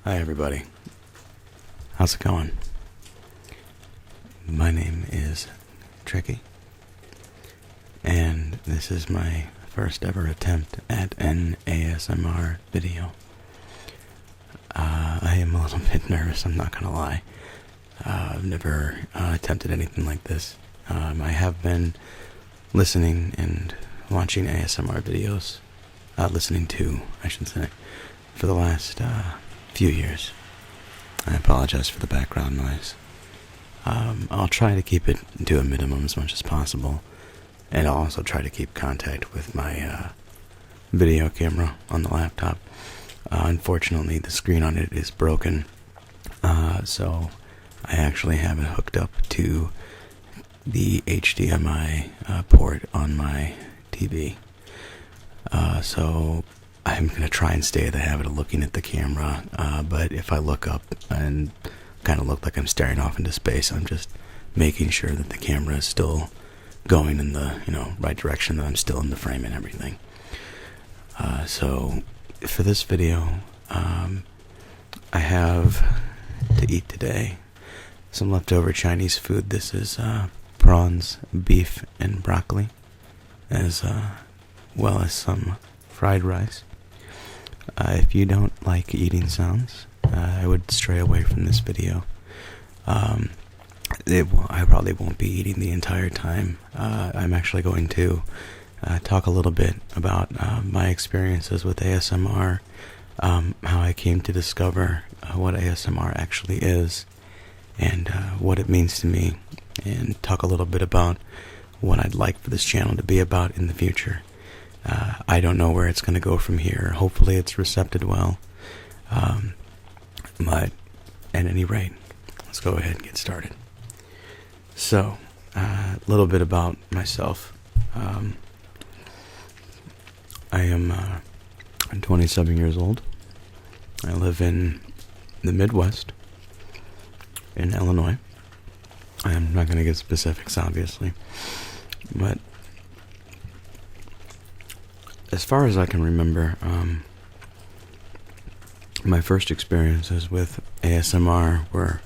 Hi everybody, how's it going? My name is Tricky, and this is my first ever attempt at an ASMR video. I am a little bit nervous, I'm not gonna lie. I've never attempted anything like this. I have been listening and watching ASMR videos, listening to, I should say, for the last few years. I apologize for the background noise. I'll try to keep it to a minimum as much as possible, and I'll also try to keep contact with my video camera on the laptop. Unfortunately, the screen on it is broken, so I actually have it hooked up to the HDMI port on my TV. So I'm going to try and stay in the habit of looking at the camera, but if I look up and kind of look like I'm staring off into space, I'm just making sure that the camera is still going in the right direction, that I'm still in the frame and everything. So for this video, I have to eat today some leftover Chinese food. This is prawns, beef, and broccoli, as well as some fried rice. If you don't like eating sounds, I would stray away from this video. I probably won't be eating the entire time. I'm actually going to talk a little bit about my experiences with ASMR, how I came to discover what ASMR actually is, and what it means to me, and talk a little bit about what I'd like for this channel to be about in the future. I don't know where it's going to go from here. Hopefully it's recepted well. But at any rate, let's go ahead and get started. So, a little bit about myself. I'm 27 years old. I live in the Midwest, in Illinois. I'm not going to get specifics, obviously, but as far as I can remember, my first experiences with ASMR were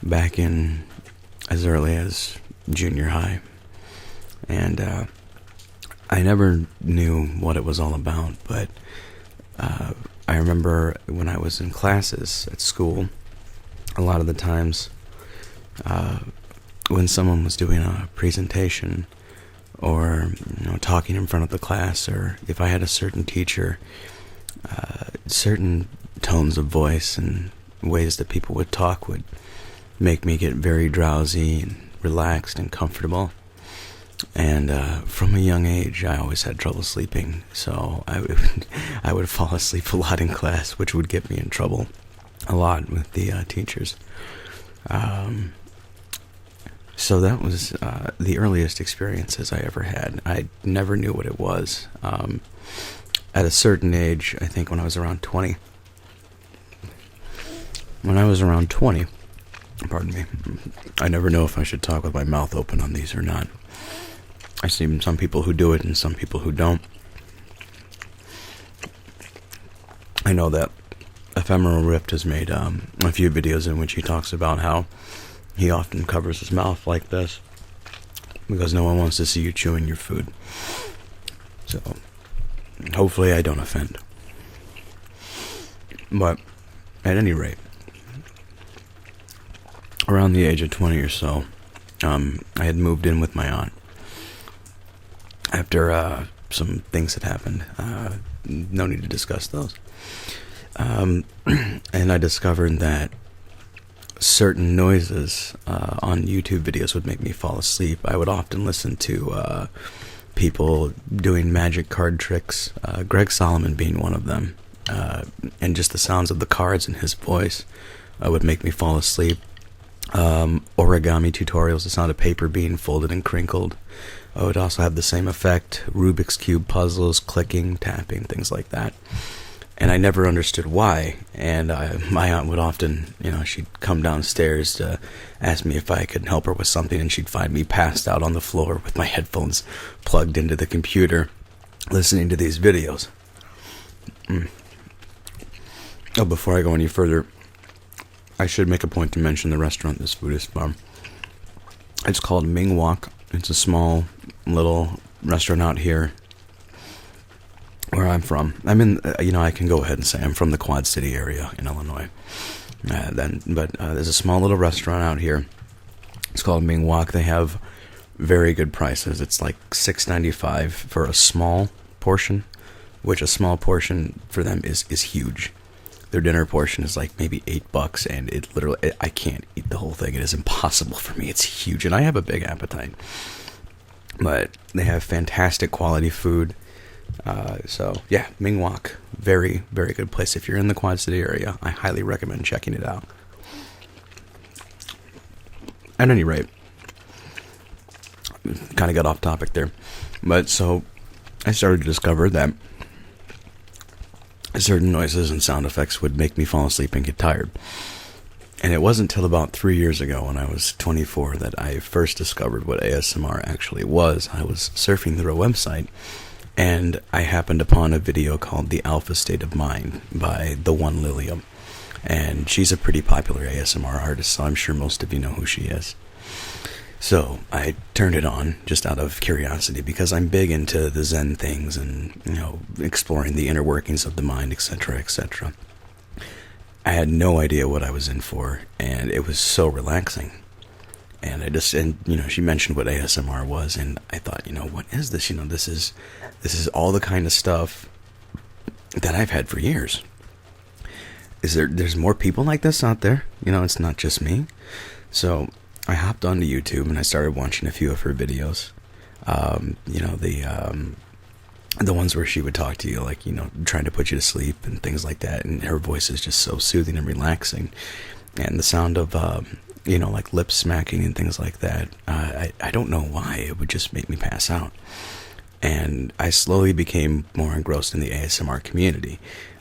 back in as early as junior high, and I never knew what it was all about, but I remember when I was in classes at school, a lot of the times when someone was doing a presentation or talking in front of the class, or if I had a certain teacher, certain tones of voice and ways that people would talk would make me get very drowsy and relaxed and comfortable. And from a young age, I always had trouble sleeping, so I would fall asleep a lot in class, which would get me in trouble a lot with the teachers. So that was the earliest experiences I ever had. I never knew what it was. At a certain age, I think when I was around 20. When I was around 20, pardon me, I never know if I should talk with my mouth open on these or not. I see some people who do it and some people who don't. I know that Ephemeral Rift has made a few videos in which he talks about how he often covers his mouth like this because no one wants to see you chewing your food. So, hopefully I don't offend. But, at any rate, around the age of 20 or so, I had moved in with my aunt. After some things had happened, no need to discuss those. And I discovered that certain noises on YouTube videos would make me fall asleep. I would often listen to people doing magic card tricks, Greg Solomon being one of them, and just the sounds of the cards and his voice would make me fall asleep. Origami tutorials, the sound of paper being folded and crinkled, would also have the same effect. Rubik's Cube puzzles, clicking, tapping, things like that. And I never understood why, and my aunt would often, she'd come downstairs to ask me if I could help her with something, and she'd find me passed out on the floor with my headphones plugged into the computer, listening to these videos. Oh, before I go any further, I should make a point to mention the restaurant this food is from. It's called Ming Wok. It's a small little restaurant out here where I'm from. I'm in, I can go ahead and say I'm from the Quad City area in Illinois. But there's a small little restaurant out here. It's called Ming Wok. They have very good prices. It's like $6.95 for a small portion, which a small portion for them is huge. Their dinner portion is like maybe $8, and it literally, I can't eat the whole thing. It is impossible for me. It's huge, and I have a big appetite. But they have fantastic quality food. So yeah, Ming Wok, very, very good place. If you're in the Quad City area, I highly recommend checking it out. At any rate, kind of got off topic there. But so I started to discover that certain noises and sound effects would make me fall asleep and get tired. And it wasn't until about 3 years ago, when I was 24, that I first discovered what ASMR actually was. I was surfing through a website, and I happened upon a video called The Alpha State of Mind by The One Lilium. And she's a pretty popular ASMR artist, so I'm sure most of you know who she is. So I turned it on just out of curiosity, because I'm big into the Zen things and, exploring the inner workings of the mind, etc., etc. I had no idea what I was in for, and it was so relaxing. And she mentioned what ASMR was, and I thought, what is this? This is all the kind of stuff that I've had for years. There's more people like this out there? It's not just me. So I hopped onto YouTube and I started watching a few of her videos. The ones where she would talk to you, like, trying to put you to sleep and things like that. And her voice is just so soothing and relaxing. And the sound of, like lip smacking and things like that, I don't know why. It would just make me pass out. And I slowly became more engrossed in the ASMR community.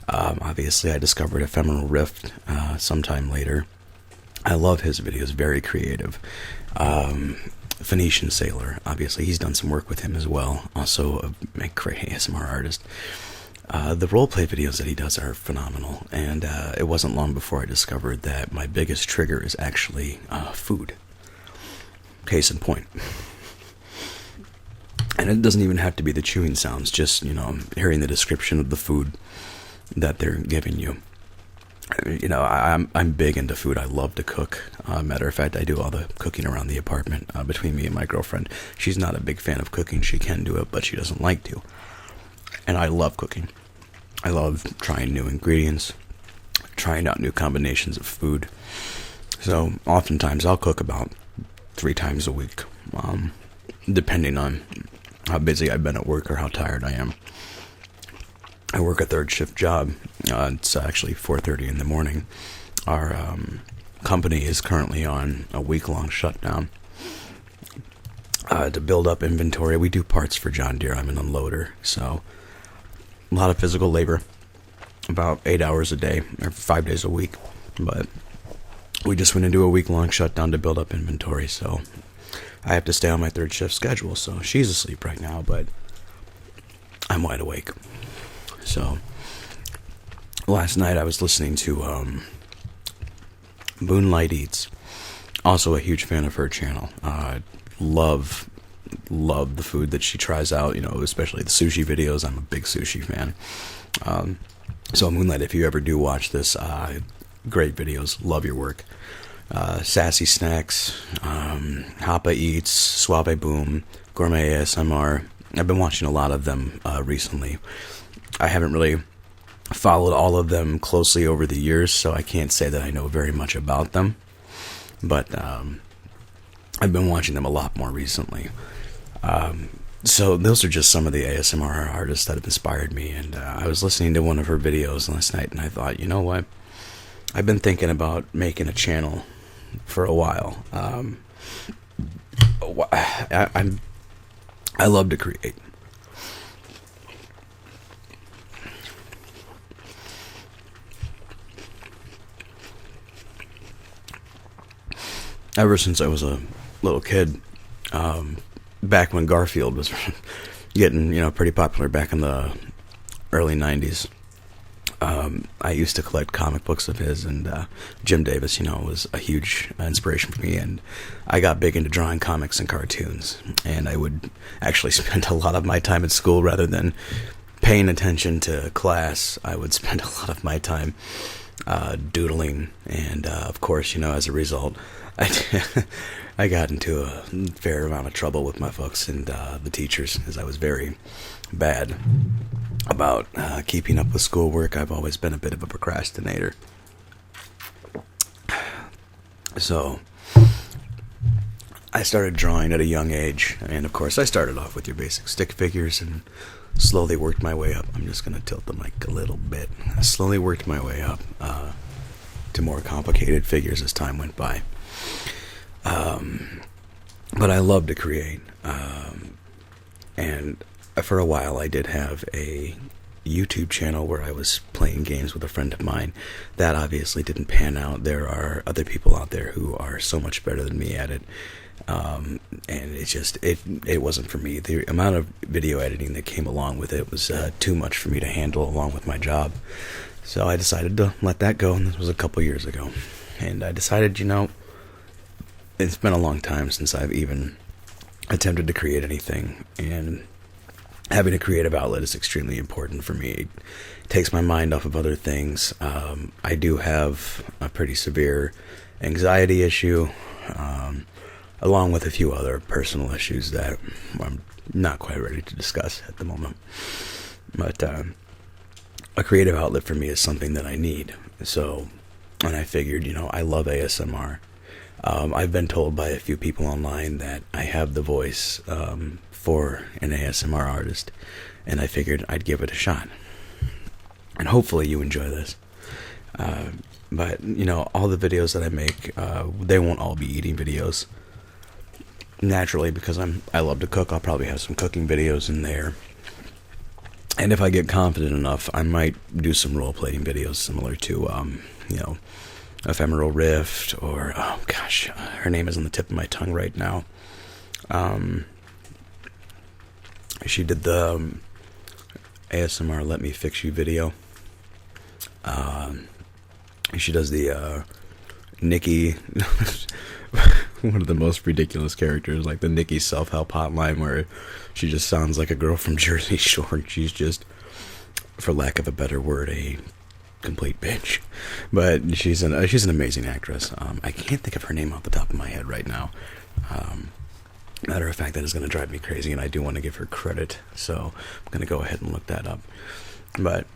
Obviously, I discovered Ephemeral Rift sometime later. I love his videos, very creative. Phoenician Sailor, obviously, he's done some work with him as well. Also a great ASMR artist. The roleplay videos that he does are phenomenal. And it wasn't long before I discovered that my biggest trigger is actually food. Case in point. And it doesn't even have to be the chewing sounds, just, hearing the description of the food that they're giving you. I'm big into food. I love to cook. Matter of fact, I do all the cooking around the apartment between me and my girlfriend. She's not a big fan of cooking. She can do it, but she doesn't like to. And I love cooking. I love trying new ingredients, trying out new combinations of food. So oftentimes I'll cook about 3 times a week, depending on how busy I've been at work or how tired I am. I work a third shift job. It's actually 4:30 in the morning. Our company is currently on a week-long shutdown to build up inventory. We do parts for John Deere. I'm an unloader, so a lot of physical labor, about 8 hours a day or 5 days a week. But we just went into a week-long shutdown to build up inventory, so I have to stay on my third shift schedule. So she's asleep right now, but I'm wide awake. So last night I was listening to Moonlight Eats. Also a huge fan of her channel. Love the food that she tries out, especially the sushi videos. I'm a big sushi fan. So Moonlight, if you ever do watch this, great videos. Love your work. Sassy Snacks, Hapa Eats, Suave Boom, Gourmet ASMR. I've been watching a lot of them recently. I haven't really followed all of them closely over the years, so I can't say that I know very much about them. But I've been watching them a lot more recently. So those are just some of the ASMR artists that have inspired me. And I was listening to one of her videos last night, and I thought, you know what? I've been thinking about making a channel for a while. I love to create. Ever since I was a little kid, back when Garfield was getting, pretty popular back in the early 90s, I used to collect comic books of his, and Jim Davis, was a huge inspiration for me, and I got big into drawing comics and cartoons, and I would actually spend a lot of my time at school rather than paying attention to class. I would spend a lot of my time doodling, and of course, as a result, I got into a fair amount of trouble with my folks and the teachers, because I was very bad about keeping up with schoolwork. I've always been a bit of a procrastinator. So I started drawing at a young age, and of course I started off with your basic stick figures and slowly worked my way up. I'm just going to tilt the mic a little bit. I slowly worked my way up to more complicated figures as time went by. But I love to create, and for a while I did have a YouTube channel where I was playing games with a friend of mine. That obviously didn't pan out. There are other people out there who are so much better than me at it, and it wasn't for me. The amount of video editing that came along with it was too much for me to handle along with my job. So I decided to let that go, and this was a couple years ago. And I decided, it's been a long time since I've even attempted to create anything, and having a creative outlet is extremely important for me. It takes my mind off of other things. I do have a pretty severe anxiety issue, along with a few other personal issues that I'm not quite ready to discuss at the moment. But a creative outlet for me is something that I need. So, and I figured, I love ASMR. I've been told by a few people online that I have the voice for an ASMR artist, and I figured I'd give it a shot. And hopefully you enjoy this. But, all the videos that I make, they won't all be eating videos. Naturally, because I love to cook, I'll probably have some cooking videos in there. And if I get confident enough, I might do some role-playing videos similar to, Ephemeral Rift, or, oh gosh, her name is on the tip of my tongue right now. She did the ASMR Let Me Fix You video. She does the Nikki, one of the most ridiculous characters, like the Nikki self-help hotline, where she just sounds like a girl from Jersey Shore, and she's just, for lack of a better word, a complete bitch. But she's an amazing actress. I can't think of her name off the top of my head right now. Matter of fact, that is going to drive me crazy, and I do want to give her credit, so I'm going to go ahead and look that up. But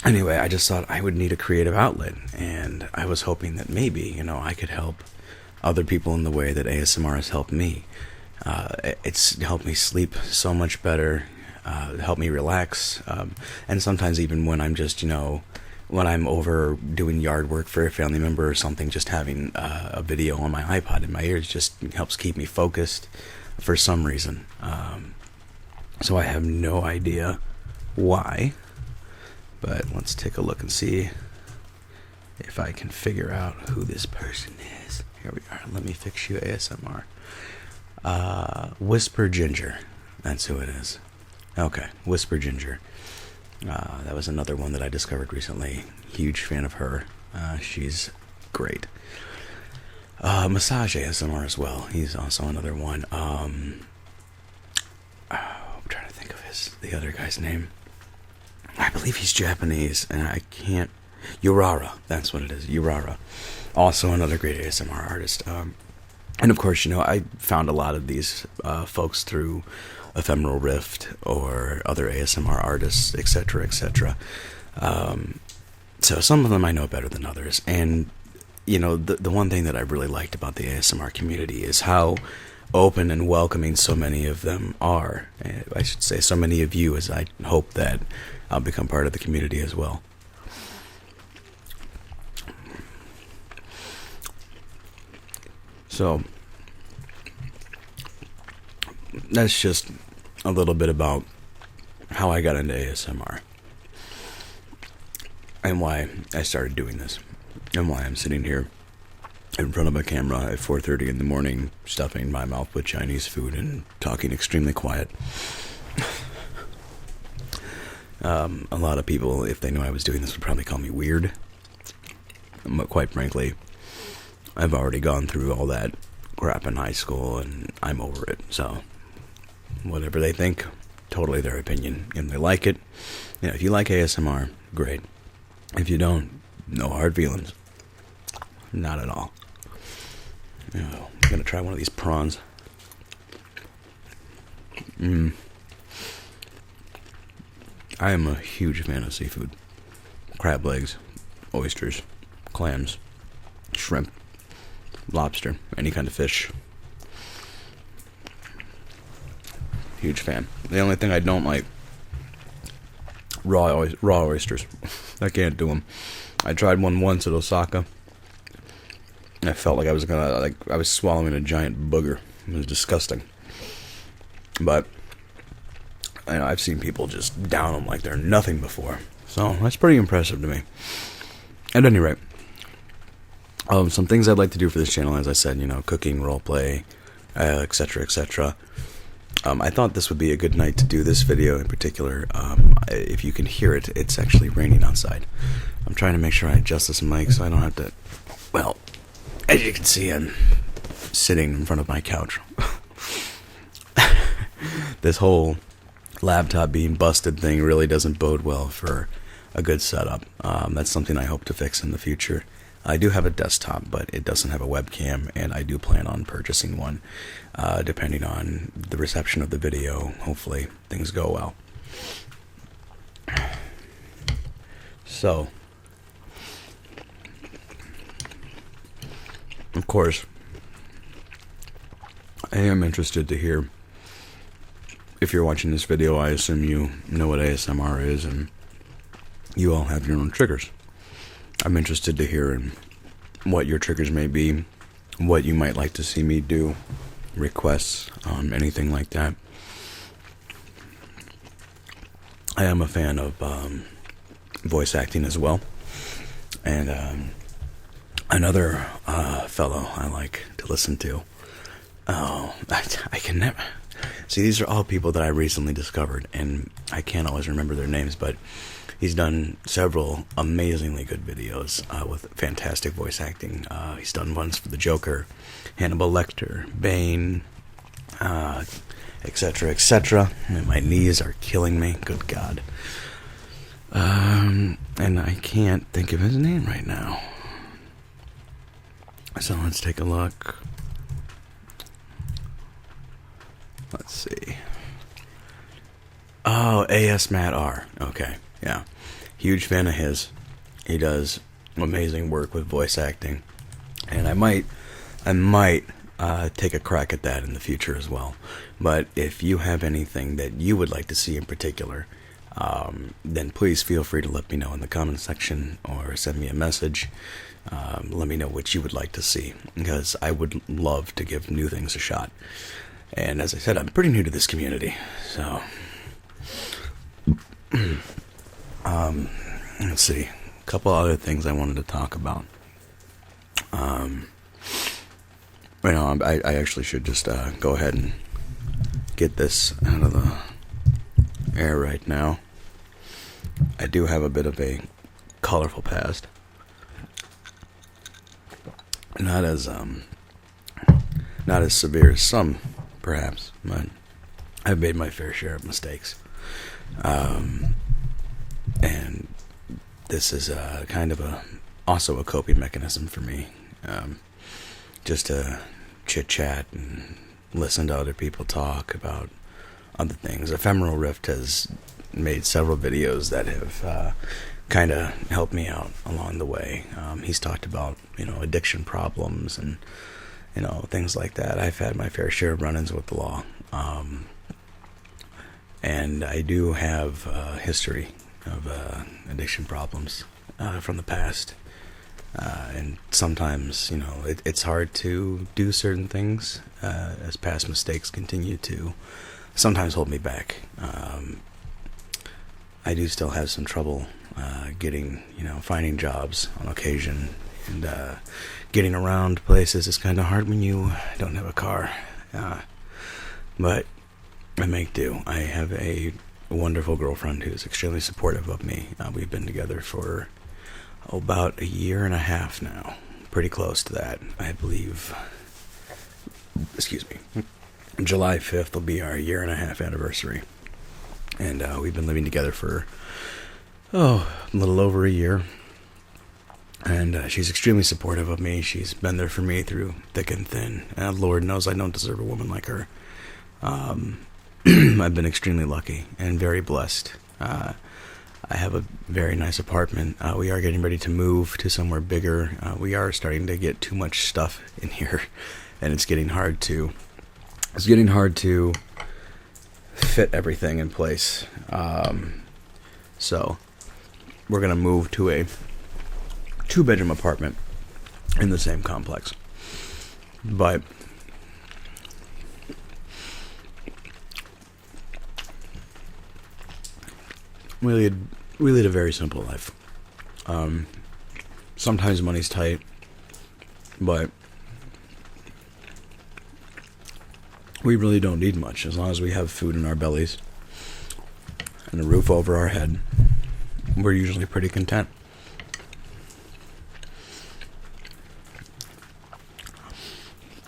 anyway, I just thought I would need a creative outlet, and I was hoping that maybe, I could help other people in the way that ASMR has helped me. It's helped me sleep so much better, helped me relax, and sometimes even when I'm just, when I'm over doing yard work for a family member or something, just having a video on my iPod in my ears just helps keep me focused for some reason. So I have no idea why, but let's take a look and see if I can figure out who this person is. Here we are. Let me fix you ASMR. Whisper Ginger. That's who it is. Okay, Whisper Ginger. That was another one that I discovered recently. Huge fan of her. She's great. Massage ASMR as well. He's also another one. I'm trying to think of the other guy's name. I believe he's Japanese, and I can't... Urara. That's what it is. Urara. Also another great ASMR artist. And of course, I found a lot of these folks through Ephemeral Rift or other ASMR artists, etc., etc. So some of them I know better than others. And, the one thing that I really liked about the ASMR community is how open and welcoming so many of them are. I should say so many of you, as I hope that I'll become part of the community as well. So that's just a little bit about how I got into ASMR and why I started doing this and why I'm sitting here in front of a camera at 4:30 in the morning, stuffing my mouth with Chinese food and talking extremely quiet. A lot of people, if they knew I was doing this, would probably call me weird. But quite frankly, I've already gone through all that crap in high school, and I'm over it. So, whatever they think, totally their opinion. And they like it. You know, if you like ASMR, great. If you don't, no hard feelings. Not at all. You know, I'm gonna try one of these prawns. I am a huge fan of seafood. Crab legs, oysters, clams, shrimp, lobster, any kind of fish. Huge fan. The only thing I don't like, raw oysters. I can't do them. I tried one once at Osaka. I felt like I was swallowing a giant booger. It was disgusting. But I know I've seen people just down them like they're nothing before. So that's pretty impressive to me. At any rate, some things I'd like to do for this channel, as I said, you know, cooking, roleplay, etc., etc. I thought this would be a good night to do this video in particular. If you can hear it, it's actually raining outside. I'm trying to make sure I adjust this mic so I don't have to, well, as you can see, I'm sitting in front of my couch. This whole laptop being busted thing really doesn't bode well for a good setup. That's something I hope to fix in the future. I do have a desktop, but it doesn't have a webcam, and I do plan on purchasing one, depending on the reception of the video. Hopefully, things go well. So, of course, I am interested to hear. If you're watching this video, I assume you know what ASMR is, and you all have your own triggers. I'm interested to hear what your triggers may be, what you might like to see me do, requests, anything like that. I am a fan of voice acting as well, and another fellow I like to listen to. Oh, I can never... See, these are all people that I recently discovered, and I can't always remember their names, but he's done several amazingly good videos with fantastic voice acting. He's done ones for the Joker, Hannibal Lecter, Bane, etc., etc. My knees are killing me. Good God. And I can't think of his name right now. So let's take a look. Let's see. Oh, ASMRtists. Okay, yeah. Huge fan of his. He does amazing work with voice acting. And I might take a crack at that in the future as well. But if you have anything that you would like to see in particular, then please feel free to let me know in the comment section or send me a message. Let me know what you would like to see, because I would love to give new things a shot. And as I said, I'm pretty new to this community, so let's see, a couple other things I wanted to talk about. Right now, I actually should just go ahead and get this out of the air right now. I do have a bit of a colorful past, not as severe as some, perhaps, but I've made my fair share of mistakes. And this is kind of also a coping mechanism for me, just to chit-chat and listen to other people talk about other things. Ephemeral Rift has made several videos that have kind of helped me out along the way. He's talked about, addiction problems and things like that. I've had my fair share of run-ins with the law. And I do have a history of addiction problems from the past. And sometimes, it's hard to do certain things as past mistakes continue to sometimes hold me back. I do still have some trouble finding jobs on occasion, and getting around places is kind of hard when you don't have a car. But I make do. I have a wonderful girlfriend who's extremely supportive of me. We've been together for about a year and a half now. Pretty close to that, I believe. Excuse me. July 5th will be our year and a half anniversary. And we've been living together for, a little over a year. And she's extremely supportive of me. She's been there for me through thick and thin. And Lord knows I don't deserve a woman like her. I've been extremely lucky and very blessed. I have a very nice apartment. We are getting ready to move to somewhere bigger. We are starting to get too much stuff in here, and it's getting hard to fit everything in place. So we're gonna move to a 2-bedroom apartment in the same complex. But we lead a very simple life. Sometimes money's tight, but we really don't need much. As long as we have food in our bellies and a roof over our head, we're usually pretty content.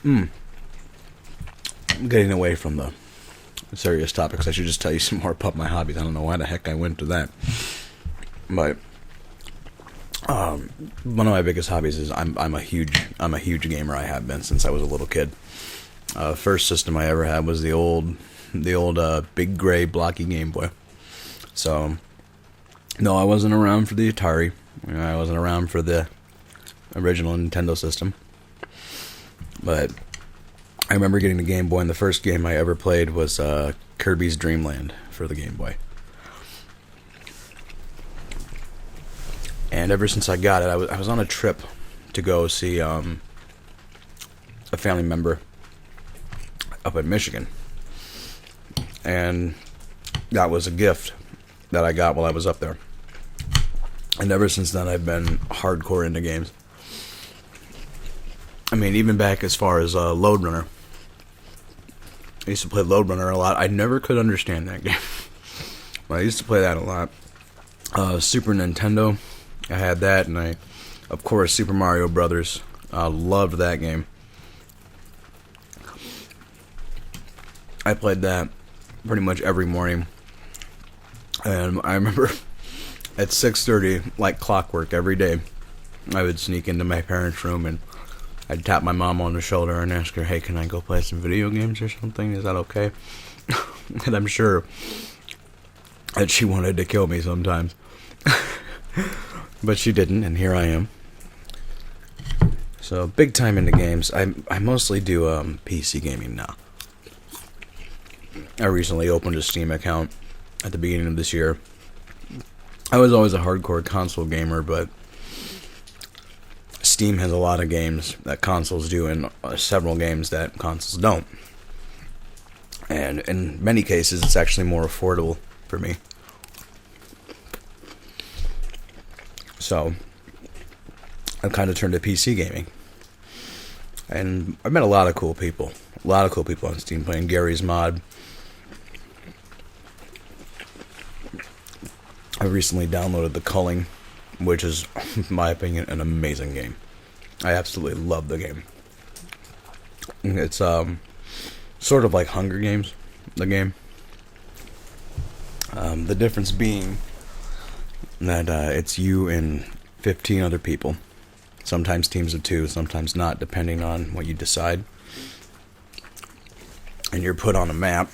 I'm getting away from the serious topics. I should just tell you some more about my hobbies. I don't know why the heck I went to that. But one of my biggest hobbies is I'm a huge gamer. I have been since I was a little kid. First system I ever had was the old big gray blocky Game Boy. So no, I wasn't around for the Atari. I wasn't around for the original Nintendo system. But I remember getting the Game Boy, and the first game I ever played was Kirby's Dream Land for the Game Boy. And ever since I got it, I was on a trip to go see a family member up in Michigan. And that was a gift that I got while I was up there. And ever since then, I've been hardcore into games. I mean, even back as far as Lode Runner. I used to play Lode Runner a lot. I never could understand that game. But I used to play that a lot. Super Nintendo, I had that, and of course, Super Mario Brothers. Loved that game. I played that pretty much every morning. And I remember at 6:30, like clockwork every day, I would sneak into my parents' room and I'd tap my mom on the shoulder and ask her, hey, can I go play some video games or something? Is that okay? And I'm sure that she wanted to kill me sometimes. But she didn't, and here I am. So, big time into games. I mostly do PC gaming now. I recently opened a Steam account at the beginning of this year. I was always a hardcore console gamer, but Steam has a lot of games that consoles do, and several games that consoles don't. And in many cases, it's actually more affordable for me. So, I've kind of turned to PC gaming. And I've met a lot of cool people. A lot of cool people on Steam playing Gary's Mod. I recently downloaded The Culling, which is, in my opinion, an amazing game. I absolutely love the game. It's sort of like Hunger Games, the game. The difference being that it's you and 15 other people. Sometimes teams of 2, sometimes not, depending on what you decide. And you're put on a map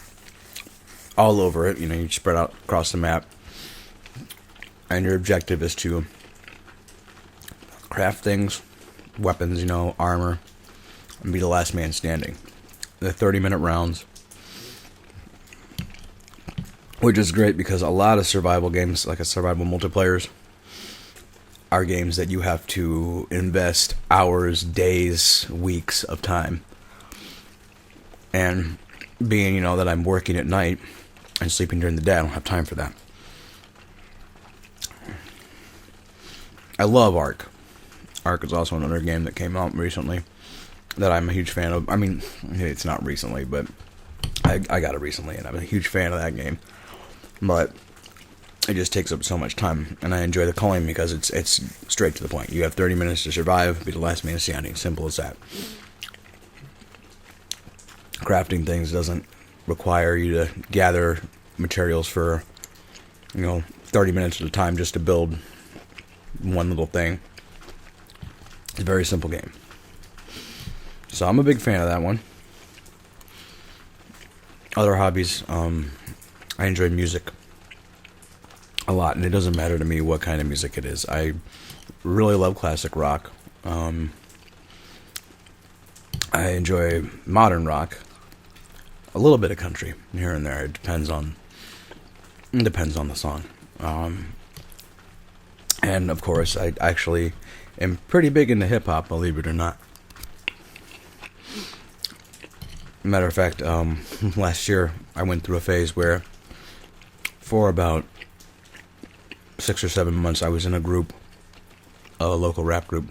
all over it. You spread out across the map. And your objective is to craft things, weapons, armor, and be the last man standing. The 30-minute rounds, which is great because a lot of survival games, like a survival multiplayers, are games that you have to invest hours, days, weeks of time. And being, that I'm working at night and sleeping during the day, I don't have time for that. I love Ark. Ark is also another game that came out recently that I'm a huge fan of. I mean, it's not recently, but I got it recently, and I'm a huge fan of that game. but it just takes up so much time, and I enjoy the culling because it's straight to the point. You have 30 minutes to survive, be the last man standing. Simple as that. Crafting things doesn't require you to gather materials for 30 minutes at a time just to build one little thing. It's a very simple game. So I'm a big fan of that one. Other hobbies, I enjoy music a lot, and it doesn't matter to me what kind of music it is. I really love classic rock. I enjoy modern rock, a little bit of country here and there. It depends on the song. And of course, I actually am pretty big into hip hop, believe it or not. Matter of fact, last year I went through a phase where for about 6 or 7 months I was in a group, a local rap group,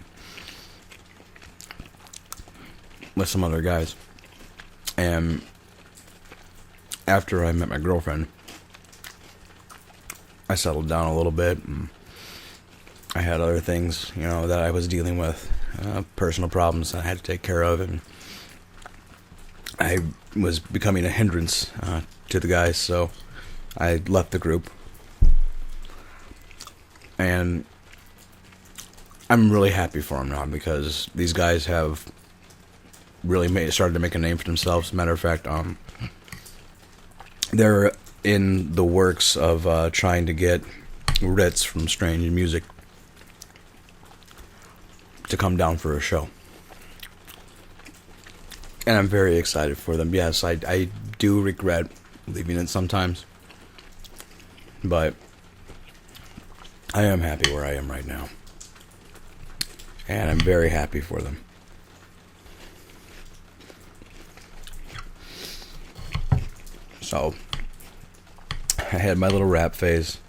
with some other guys. And after I met my girlfriend, I settled down a little bit, and I had other things, that I was dealing with, personal problems that I had to take care of, and I was becoming a hindrance to the guys, so I left the group. And I'm really happy for them now, because these guys have really started to make a name for themselves. Matter of fact, they're in the works of trying to get Ritz from Strange Music to come down for a show. And I'm very excited for them. Yes, I do regret leaving it sometimes, but I am happy where I am right now. And I'm very happy for them. So, I had my little rap phase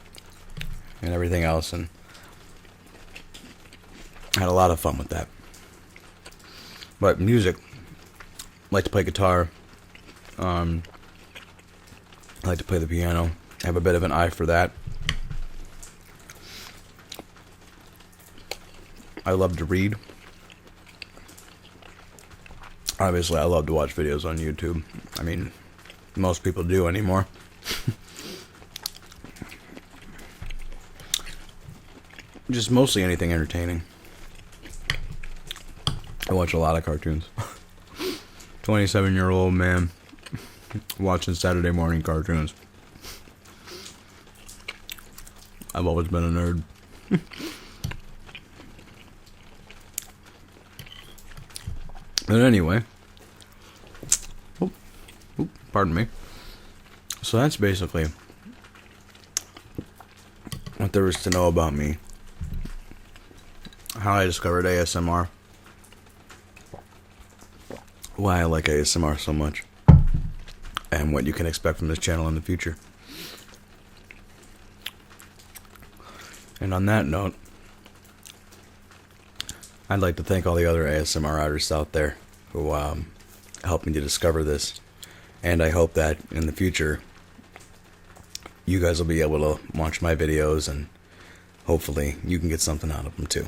and everything else, and I had a lot of fun with that. But music, I like to play guitar, I like to play the piano. I have a bit of an eye for that. I love to read. Obviously, I love to watch videos on YouTube. I mean, most people do anymore. Just mostly anything entertaining. I watch a lot of cartoons. 27-year-old man watching Saturday morning cartoons. I've always been a nerd. But anyway, pardon me. So that's basically what there is to know about me, how I discovered ASMR, why I like ASMR so much, and what you can expect from this channel in the future. And on that note, I'd like to thank all the other ASMR artists out there who helped me to discover this. And I hope that in the future, you guys will be able to watch my videos, and hopefully you can get something out of them too.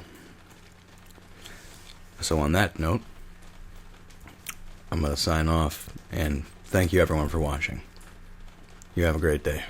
So on that note, I'm going to sign off, and thank you everyone for watching. You have a great day.